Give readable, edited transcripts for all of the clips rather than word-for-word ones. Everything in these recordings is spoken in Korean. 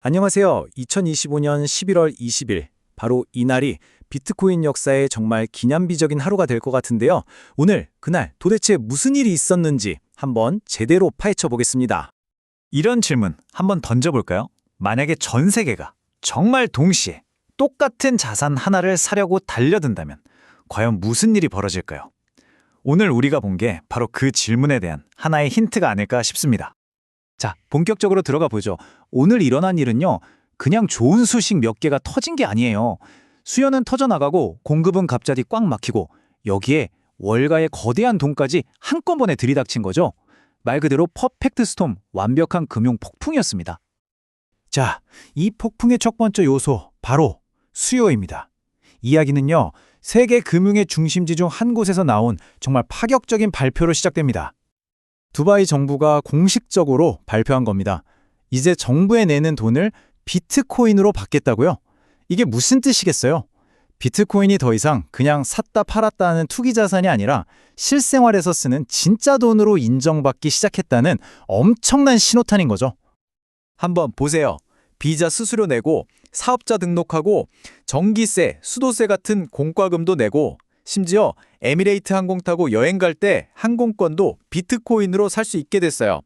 안녕하세요. 2025년 11월 20일, 바로 이날이 비트코인 역사에 정말 기념비적인 하루가 될 것 같은데요. 오늘, 그날 도대체 무슨 일이 있었는지 한번 제대로 파헤쳐 보겠습니다. 이런 질문 한번 던져볼까요? 만약에 전 세계가 정말 동시에 똑같은 자산 하나를 사려고 달려든다면 과연 무슨 일이 벌어질까요? 오늘 우리가 본 게 바로 그 질문에 대한 하나의 힌트가 아닐까 싶습니다. 자, 본격적으로 들어가 보죠. 오늘 일어난 일은요, 그냥 좋은 소식 몇 개가 터진 게 아니에요. 수요는 터져나가고 공급은 갑자기 꽉 막히고 여기에 월가의 거대한 돈까지 한꺼번에 들이닥친 거죠. 말 그대로 퍼펙트 스톰, 완벽한 금융 폭풍이었습니다. 자, 이 폭풍의 첫 번째 요소, 바로 수요입니다. 이야기는요, 세계 금융의 중심지 중 한 곳에서 나온 정말 파격적인 발표로 시작됩니다. 두바이 정부가 공식적으로 발표한 겁니다. 이제 정부에 내는 돈을 비트코인으로 받겠다고요? 이게 무슨 뜻이겠어요? 비트코인이 더 이상 그냥 샀다 팔았다 하는 투기 자산이 아니라 실생활에서 쓰는 진짜 돈으로 인정받기 시작했다는 엄청난 신호탄인 거죠. 한번 보세요. 비자 수수료 내고 사업자 등록하고 전기세, 수도세 같은 공과금도 내고 심지어 에미레이트 항공 타고 여행 갈 때 항공권도 비트코인으로 살 수 있게 됐어요.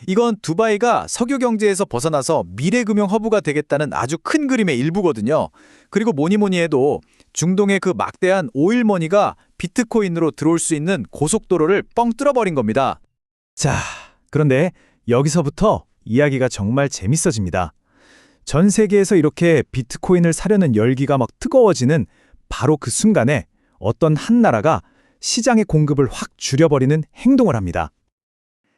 이건 두바이가 석유 경제에서 벗어나서 미래금융 허브가 되겠다는 아주 큰 그림의 일부거든요. 그리고 뭐니 해도 중동의 그 막대한 오일머니가 비트코인으로 들어올 수 있는 고속도로를 뻥 뚫어버린 겁니다. 자, 그런데 여기서부터 이야기가 정말 재밌어집니다. 전 세계에서 이렇게 비트코인을 사려는 열기가 막 뜨거워지는 바로 그 순간에 어떤 한 나라가 시장의 공급을 확 줄여버리는 행동을 합니다.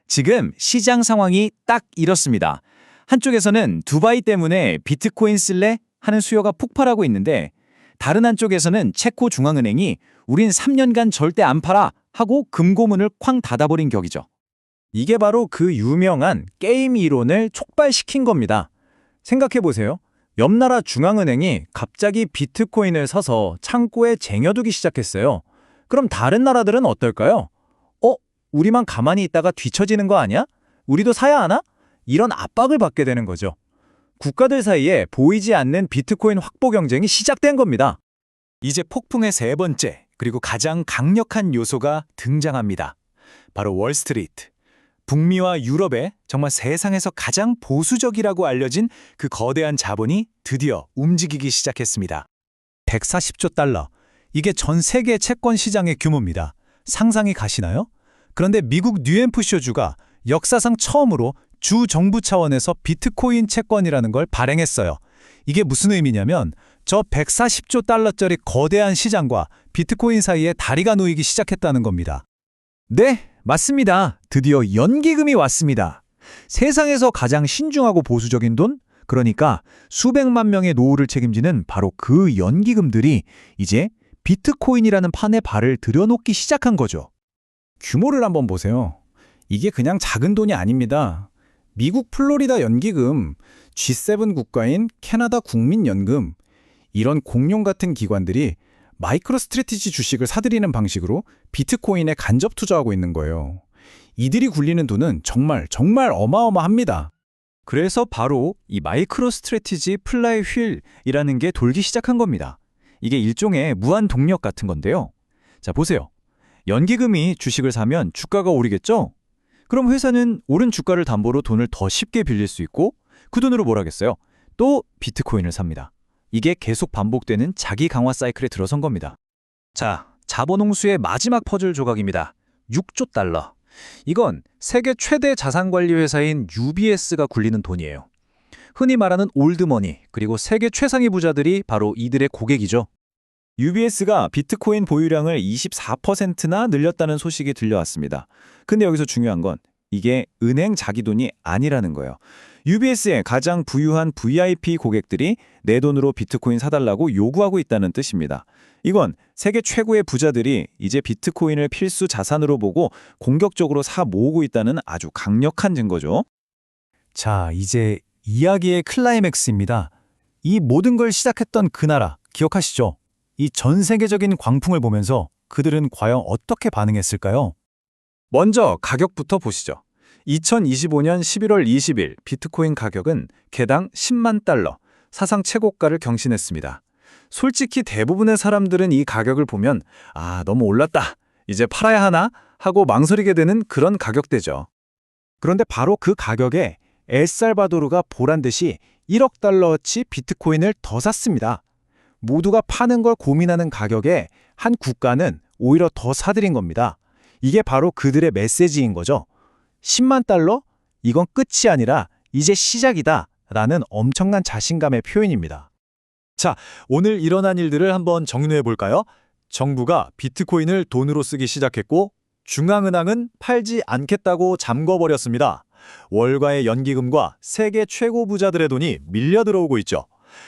지금 시장 상황이 딱 이렇습니다. 한쪽에서는 두바이 때문에 비트코인 쓸래? 하는 수요가 폭발하고 있는데 다른 한쪽에서는 체코 중앙은행이 우린 3년간 절대 안 팔아 하고 금고문을 쾅 닫아버린 격이죠. 이게 바로 그 유명한 게임 이론을 촉발시킨 겁니다. 생각해보세요. 옆 나라 중앙은행이 갑자기 비트코인을 사서 창고에 쟁여두기 시작했어요. 그럼 다른 나라들은 어떨까요? 우리만 가만히 있다가 뒤처지는 거 아니야? 우리도 사야 하나? 이런 압박을 받게 되는 거죠. 국가들 사이에 보이지 않는 비트코인 확보 경쟁이 시작된 겁니다. 이제 폭풍의 세 번째, 그리고 가장 강력한 요소가 등장합니다. 바로 월스트리트. 북미와 유럽에 정말 세상에서 가장 보수적이라고 알려진 그 거대한 자본이 드디어 움직이기 시작했습니다. 140조 달러. 이게 전 세계 채권 시장의 규모입니다. 상상이 가시나요? 그런데 미국 뉴햄프셔주가 역사상 처음으로 주 정부 차원에서 비트코인 채권이라는 걸 발행했어요. 이게 무슨 의미냐면 저 140조 달러짜리 거대한 시장과 비트코인 사이에 다리가 놓이기 시작했다는 겁니다. 네, 맞습니다. 드디어 연기금이 왔습니다. 세상에서 가장 신중하고 보수적인 돈? 그러니까 수백만 명의 노후를 책임지는 바로 그 연기금들이 이제 비트코인이라는 판에 발을 들여놓기 시작한 거죠. 규모를 한번 보세요. 이게 그냥 작은 돈이 아닙니다. 미국 플로리다 연기금, G7 국가인 캐나다 국민연금, 이런 공룡 같은 기관들이 마이크로 스트래티지 주식을 사들이는 방식으로 비트코인에 간접 투자하고 있는 거예요. 이들이 굴리는 돈은 정말 어마어마합니다. 그래서 바로 이 마이크로 스트래티지 플라이 휠이라는 게 돌기 시작한 겁니다. 이게 일종의 무한 동력 같은 건데요. 자, 보세요. 연기금이 주식을 사면 주가가 오르겠죠? 그럼 회사는 오른 주가를 담보로 돈을 더 쉽게 빌릴 수 있고 그 돈으로 뭘 하겠어요? 또 비트코인을 삽니다. 이게 계속 반복되는 자기 강화 사이클에 들어선 겁니다. 자, 자본 홍수의 마지막 퍼즐 조각입니다. 6조 달러. 이건 세계 최대 자산관리 회사인 UBS가 굴리는 돈이에요. 흔히 말하는 올드머니, 그리고 세계 최상위 부자들이 바로 이들의 고객이죠. UBS가 비트코인 보유량을 24%나 늘렸다는 소식이 들려왔습니다. 근데 여기서 중요한 건 이게 은행 자기 돈이 아니라는 거예요. UBS의 가장 부유한 VIP 고객들이 내 돈으로 비트코인 사달라고 요구하고 있다는 뜻입니다. 이건 세계 최고의 부자들이 이제 비트코인을 필수 자산으로 보고 공격적으로 사 모으고 있다는 아주 강력한 증거죠. 자, 이제 이야기의 클라이맥스입니다. 이 모든 걸 시작했던 그 나라, 기억하시죠? 이 전 세계적인 광풍을 보면서 그들은 과연 어떻게 반응했을까요? 먼저 가격부터 보시죠. 2025년 11월 20일 비트코인 가격은 개당 10만 달러, 사상 최고가를 경신했습니다. 솔직히 대부분의 사람들은 이 가격을 보면 너무 올랐다. 이제 팔아야 하나? 하고 망설이게 되는 그런 가격대죠. 그런데 바로 그 가격에 엘살바도르가 보란 듯이 1억 달러어치 비트코인을 더 샀습니다. 모두가 파는 걸 고민하는 가격에 한 국가는 오히려 더 사들인 겁니다. 이게 바로 그들의 메시지인 거죠. 10만 달러? 이건 끝이 아니라 이제 시작이다. 라는 엄청난 자신감의 표현입니다. 자, 오늘 일어난 일들을 한번 정리해 볼까요? 정부가 비트코인을 돈으로 쓰기 시작했고 중앙은행은 팔지 않겠다고 잠궈버렸습니다. 월가의 연기금과 세계 최고 부자들의 돈이 밀려 들어오고 있죠.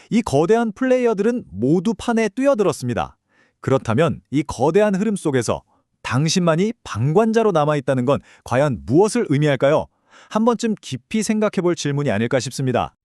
이 거대한 플레이어들은 모두 판에 뛰어들었습니다. 그렇다면 이 거대한 흐름 속에서 당신만이 방관자로 남아있다는 건 과연 무엇을 의미할까요? 한 번쯤 깊이 생각해 볼 질문이 아닐까 싶습니다.